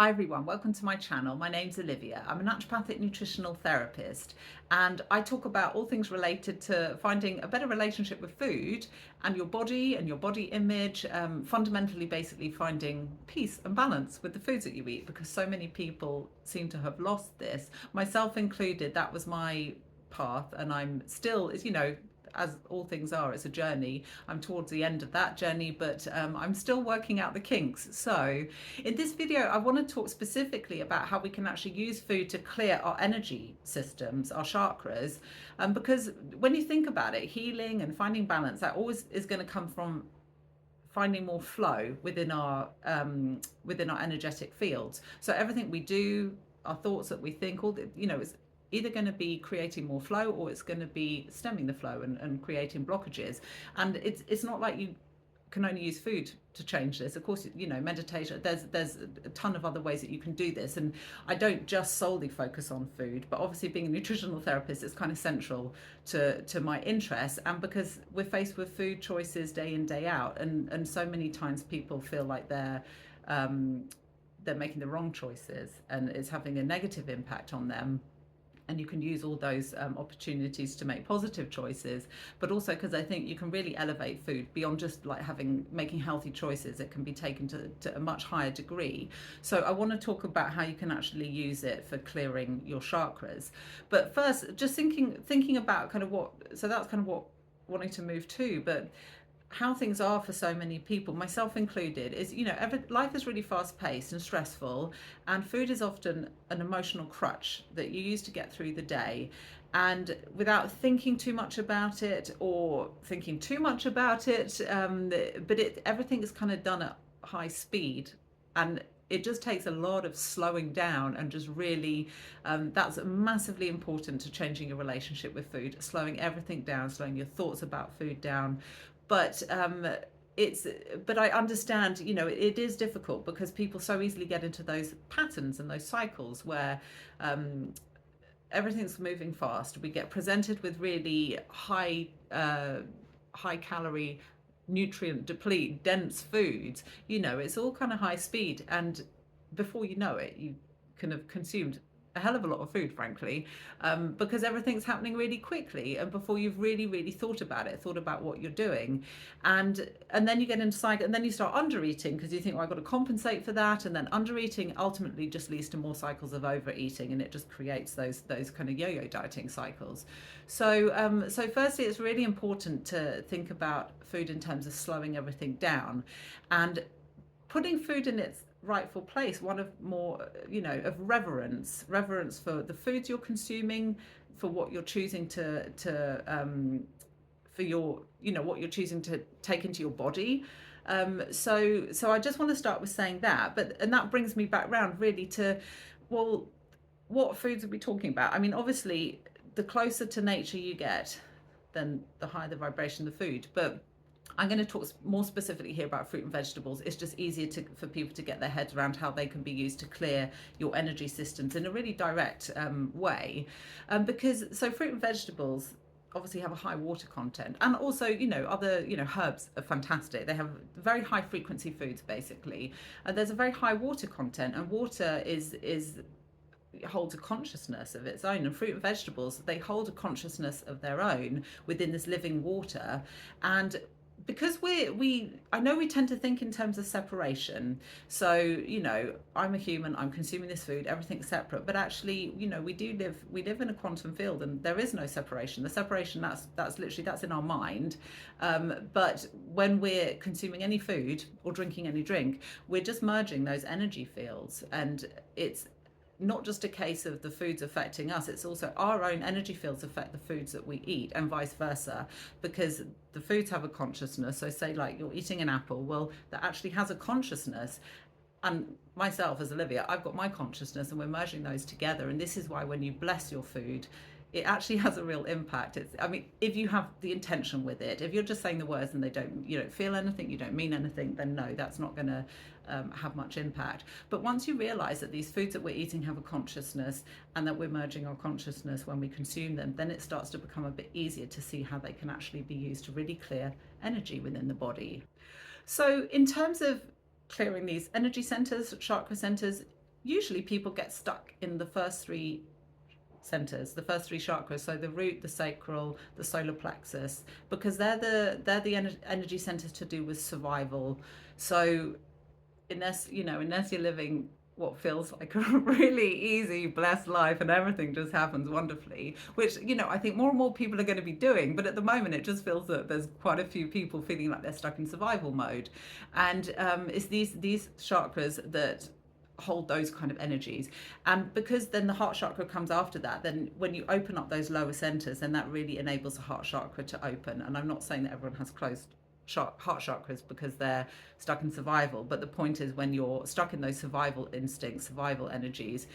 Hi everyone, welcome to my channel. My name's Olivia. I'm a naturopathic nutritional therapist and I talk about all things related to finding a better relationship with food and your body image, fundamentally basically finding peace and balance with the foods that you eat, because so many people seem to have lost this, myself included. That was my path and I'm still, as all things are, it's a journey. I'm towards the end of that journey, but I'm still working out the kinks. So in this video, I want to talk specifically about how we can actually use food to clear our energy systems, our chakras, because when you think about it, healing and finding balance, that always is going to come from finding more flow within our energetic fields. So everything we do, our thoughts that we think, all the, is either going to be creating more flow or it's going to be stemming the flow and creating blockages. And it's not like you can only use food to change this. Of course, meditation, there's a ton of other ways that you can do this, and I don't just solely focus on food, but obviously being a nutritional therapist is kind of central to my interests, and because we're faced with food choices day in, day out, and so many times people feel like they're making the wrong choices and it's having a negative impact on them. And you can use all those opportunities to make positive choices, but also because I think you can really elevate food beyond just like making healthy choices. It can be taken to a much higher degree. So I want to talk about how you can actually use it for clearing your chakras. But first, just thinking about kind of so that's kind of what wanting to move to, but how things are for so many people, myself included, is life is really fast paced and stressful, and food is often an emotional crutch that you use to get through the day, and without thinking too much about it or thinking too much about it, everything is kind of done at high speed, and it just takes a lot of slowing down and just really that's massively important to changing your relationship with food, slowing everything down, slowing your thoughts about food down. But I understand, it is difficult because people so easily get into those patterns and those cycles where everything's moving fast. We get presented with really high calorie, nutrient deplete, dense foods. It's all kind of high speed, and before you know it, you kind of consumed a hell of a lot of food, frankly, because everything's happening really quickly, and before you've really thought about what you're doing, and then you get into cycle, and then you start under eating because you think, well, I've got to compensate for that, and then under eating ultimately just leads to more cycles of overeating, and it just creates those kind of yo-yo dieting cycles. So firstly, it's really important to think about food in terms of slowing everything down and putting food in its rightful place, one of more, of reverence for the foods you're consuming, for what you're choosing for your, what you're choosing to take into your body. So I just want to start with saying that, and that brings me back round really to, well, what foods are we talking about? I mean, obviously, the closer to nature you get, then the higher the vibration of the food. But I'm going to talk more specifically here about fruit and vegetables. It's just easier for people to get their heads around how they can be used to clear your energy systems in a really direct way. Because fruit and vegetables obviously have a high water content, and also other herbs are fantastic. They have very high frequency foods basically, and there's a very high water content, and water holds a consciousness of its own, and fruit and vegetables, they hold a consciousness of their own within this living water. And because I know we tend to think in terms of separation. So, I'm a human, I'm consuming this food, everything's separate. But actually, we live in a quantum field, and there is no separation. The separation, that's in our mind. But when we're consuming any food or drinking any drink, we're just merging those energy fields, and it's not just a case of the foods affecting us, it's also our own energy fields affect the foods that we eat, and vice versa, because the foods have a consciousness. So say like you're eating an apple, well, that actually has a consciousness, and myself as Olivia, I've got my consciousness, and we're merging those together. And this is why when you bless your food, it actually has a real impact. If you have the intention with it, if you're just saying the words and you don't feel anything, you don't mean anything, then no, that's not going to have much impact. But once you realize that these foods that we're eating have a consciousness, and that we're merging our consciousness when we consume them, then it starts to become a bit easier to see how they can actually be used to really clear energy within the body. So in terms of clearing these energy centers, chakra centers, usually people get stuck in the first three centers, the first three chakras, so the root, the sacral, the solar plexus, because they're the energy centers to do with survival. So unless you're living what feels like a really easy, blessed life and everything just happens wonderfully, which, I think more and more people are going to be doing. But at the moment, it just feels that there's quite a few people feeling like they're stuck in survival mode. And it's these chakras that hold those kind of energies. And because then the heart chakra comes after that, then when you open up those lower centers, then that really enables the heart chakra to open. And I'm not saying that everyone has closed heart chakras because they're stuck in survival, but the point is, when you're stuck in those survival instincts, survival energies,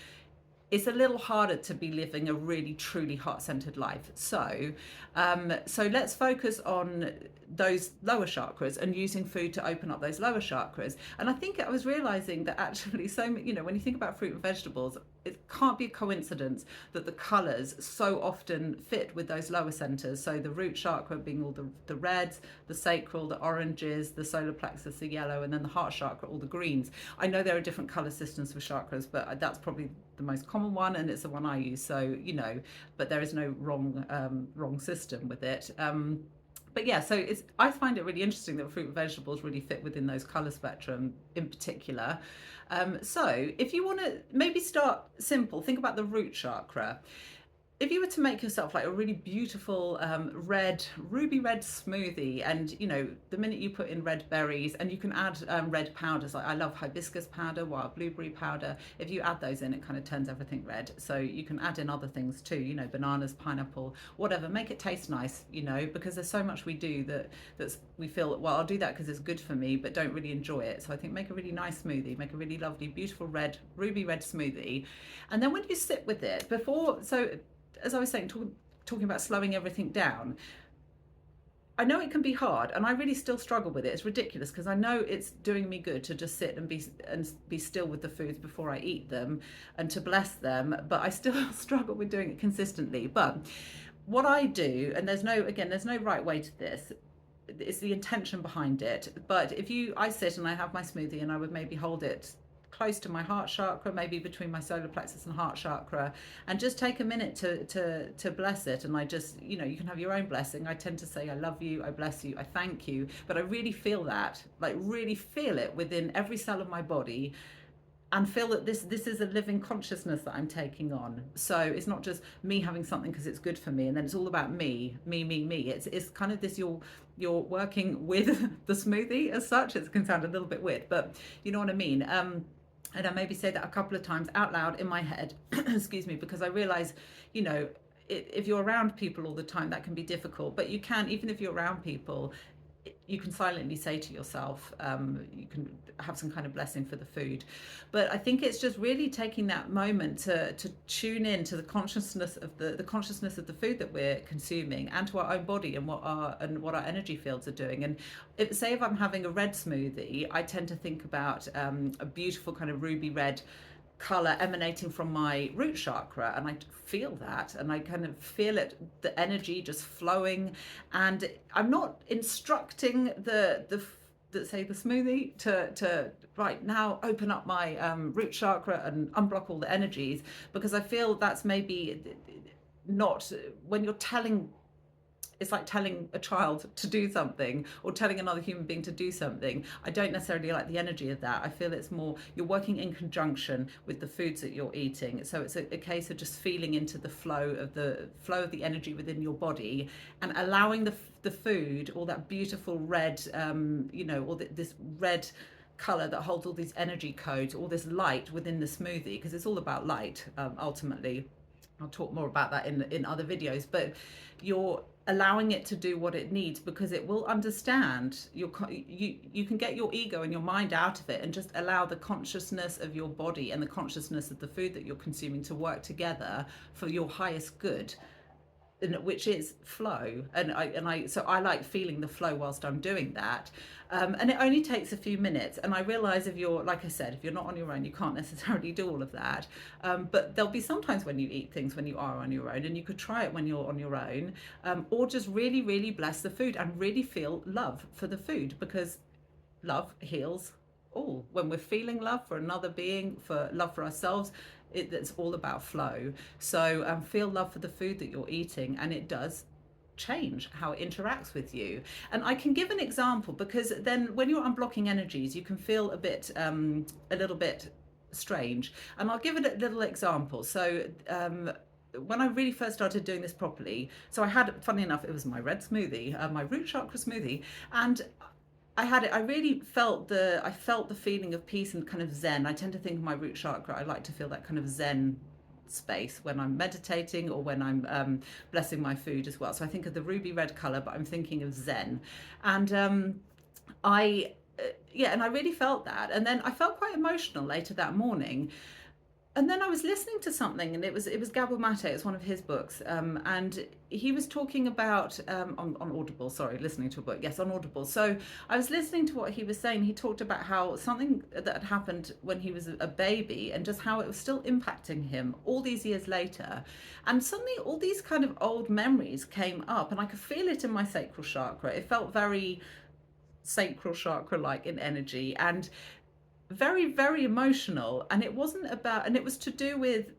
it's a little harder to be living a really truly heart-centered life. So let's focus on those lower chakras and using food to open up those lower chakras. And I think I was realizing that actually, when you think about fruit and vegetables, it can't be a coincidence that the colors so often fit with those lower centers. So the root chakra being all the reds, the sacral, the oranges, the solar plexus, the yellow, and then the heart chakra, all the greens. I know there are different color systems for chakras, but that's probably the most common one, and it's the one I use. So, but there is no wrong system with it. But yeah, so I find it really interesting that fruit and vegetables really fit within those color spectrum in particular. So if you want to maybe start simple, think about the root chakra. If you were to make yourself like a really beautiful ruby red smoothie, and the minute you put in red berries, and you can add red powders, like I love hibiscus powder, wild blueberry powder. If you add those in, it kind of turns everything red. So you can add in other things too, bananas, pineapple, whatever, make it taste nice, because there's so much we do that's we feel, well, I'll do that because it's good for me, but don't really enjoy it. So I think make a really nice smoothie, make a really lovely, beautiful ruby red smoothie. And then when you sit with it as I was saying, talking about slowing everything down, I know it can be hard, and I really still struggle with it. It's ridiculous because I know it's doing me good to just sit and be still with the foods before I eat them and to bless them, but I still struggle with doing it consistently. But what I do, and there's no right way to this, it's the intention behind it. But I sit and I have my smoothie, and I would maybe hold it close to my heart chakra, maybe between my solar plexus and heart chakra, and just take a minute to bless it. And I just, you can have your own blessing. I tend to say, I love you, I bless you, I thank you. But I really feel that, like really feel it within every cell of my body, and feel that this is a living consciousness that I'm taking on. So it's not just me having something because it's good for me, and then it's all about me. It's kind of this, you're working with the smoothie as such. It can sound a little bit weird, but you know what I mean. And I maybe say that a couple of times out loud in my head, excuse me, because I realize, if you're around people all the time, that can be difficult. But you can, even if you're around people, you can silently say to yourself, you can have some kind of blessing for the food. But I think it's just really taking that moment to tune in to the consciousness of the consciousness of the food that we're consuming, and to our own body, and what our energy fields are doing. And if I'm having a red smoothie, I tend to think about a beautiful kind of ruby red color emanating from my root chakra, and I feel that, and I kind of feel it, the energy just flowing. And I'm not instructing the smoothie to right now open up my root chakra and unblock all the energies, because I feel that's maybe not, when you're telling, it's like telling a child to do something, or telling another human being to do something. I don't necessarily like the energy of that. I feel it's more, you're working in conjunction with the foods that you're eating. So it's a case of just feeling into the flow of the energy within your body, and allowing the food, all that beautiful red, all this red color that holds all these energy codes, all this light within the smoothie, because it's all about light, ultimately. I'll talk more about that in other videos, but you're allowing it to do what it needs, because it will understand. You can get your ego and your mind out of it, and just allow the consciousness of your body and the consciousness of the food that you're consuming to work together for your highest good, which is flow. So I like feeling the flow whilst I'm doing that. And it only takes a few minutes. And I realize, if you're, like I said, if you're not on your own, you can't necessarily do all of that. But there'll be sometimes when you eat things when you are on your own, and you could try it when you're on your own, or just really, really bless the food and really feel love for the food, because love heals all. When we're feeling love for another being, for love for ourselves, it's all about flow. So feel love for the food that you're eating, and it does change how it interacts with you. And I can give an example, because then when you're unblocking energies, you can feel a little bit strange. And I'll give it a little example. So when I really first started doing this properly, so I had, funny enough, it was my red smoothie, my root chakra smoothie, and I had it. I felt the feeling of peace and kind of zen. I tend to think of my root chakra. I like to feel that kind of zen space when I'm meditating or when I'm blessing my food as well. So I think of the ruby red color, but I'm thinking of zen, and I yeah, and I really felt that. And then I felt quite emotional later that morning. And then I was listening to something, and it was Gabor Mate. It's one of his books, and he was talking about on Audible. Sorry, listening to a book. Yes, on Audible. So I was listening to what he was saying. He talked about how something that had happened when he was a baby, and just how it was still impacting him all these years later. And suddenly, all these kind of old memories came up, and I could feel it in my sacral chakra. It felt very sacral chakra like in energy, and very, very emotional. And it wasn't about, and it was to do with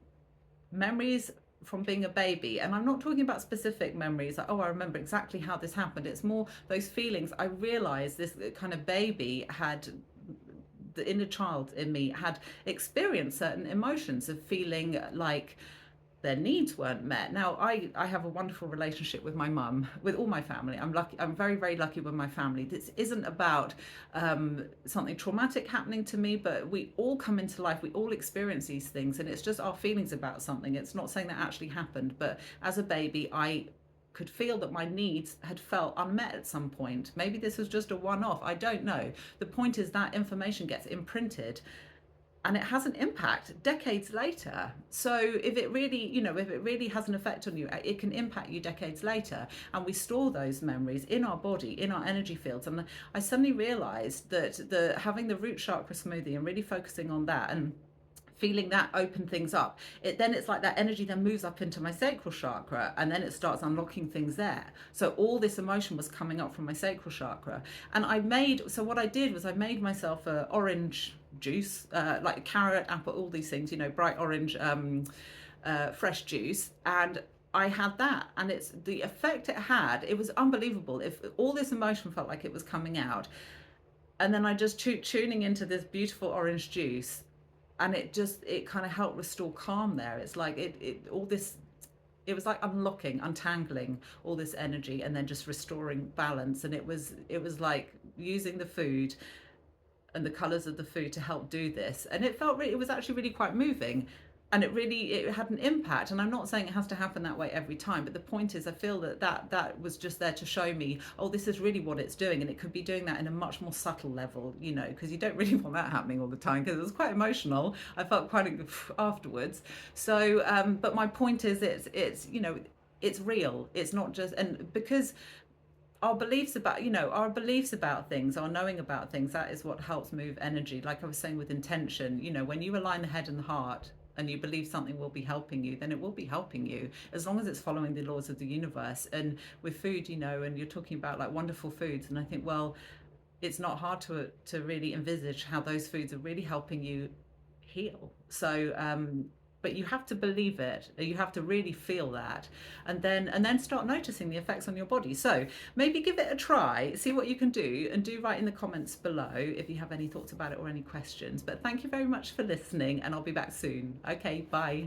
memories from being a baby. And I'm not talking about specific memories like, oh, I remember exactly how this happened. It's more those feelings. I realized this kind of baby had, the inner child in me had experienced certain emotions of feeling like their needs weren't met. Now, I have a wonderful relationship with my mum, with all my family. I'm lucky. I'm very, very lucky with my family. This isn't about something traumatic happening to me, but we all come into life. We all experience these things, and it's just our feelings about something. It's not saying that actually happened, but as a baby, I could feel that my needs had felt unmet at some point. Maybe this was just a one-off. I don't know. The point is that information gets imprinted, and it has an impact decades later. So if it really, if it really has an effect on you, it can impact you decades later. And we store those memories in our body, in our energy fields. And I suddenly realized that having the root chakra smoothie and really focusing on that and feeling that open things up, it's like that energy then moves up into my sacral chakra, and then it starts unlocking things there. So all this emotion was coming up from my sacral chakra. And what I did was I made myself a orange juice, like carrot, apple, all these things, bright orange fresh juice. And I had that, and it's the effect it had. It was unbelievable. If all this emotion felt like it was coming out, and then I just tuning into this beautiful orange juice, and it kind of helped restore calm there. It's like it was like untangling all this energy, and then just restoring balance. And it was like using the food and the colors of the food to help do this. And it was actually really quite moving, and it had an impact. And I'm not saying it has to happen that way every time, but the point is, I feel that was just there to show me, oh, this is really what it's doing. And it could be doing that in a much more subtle level, because you don't really want that happening all the time, because it was quite emotional. I felt quite afterwards. So but my point is, it's real. It's not just, and because our beliefs about things, our knowing about things, that is what helps move energy. Like I was saying with intention, when you align the head and the heart, and you believe something will be helping you, then it will be helping you, as long as it's following the laws of the universe. And with food, and you're talking about like wonderful foods, and I think, well, it's not hard to really envisage how those foods are really helping you heal. So but you have to believe it. You have to really feel that, and then start noticing the effects on your body. So maybe give it a try, see what you can do, and do write in the comments below if you have any thoughts about it or any questions. But thank you very much for listening, and I'll be back soon. Okay, bye.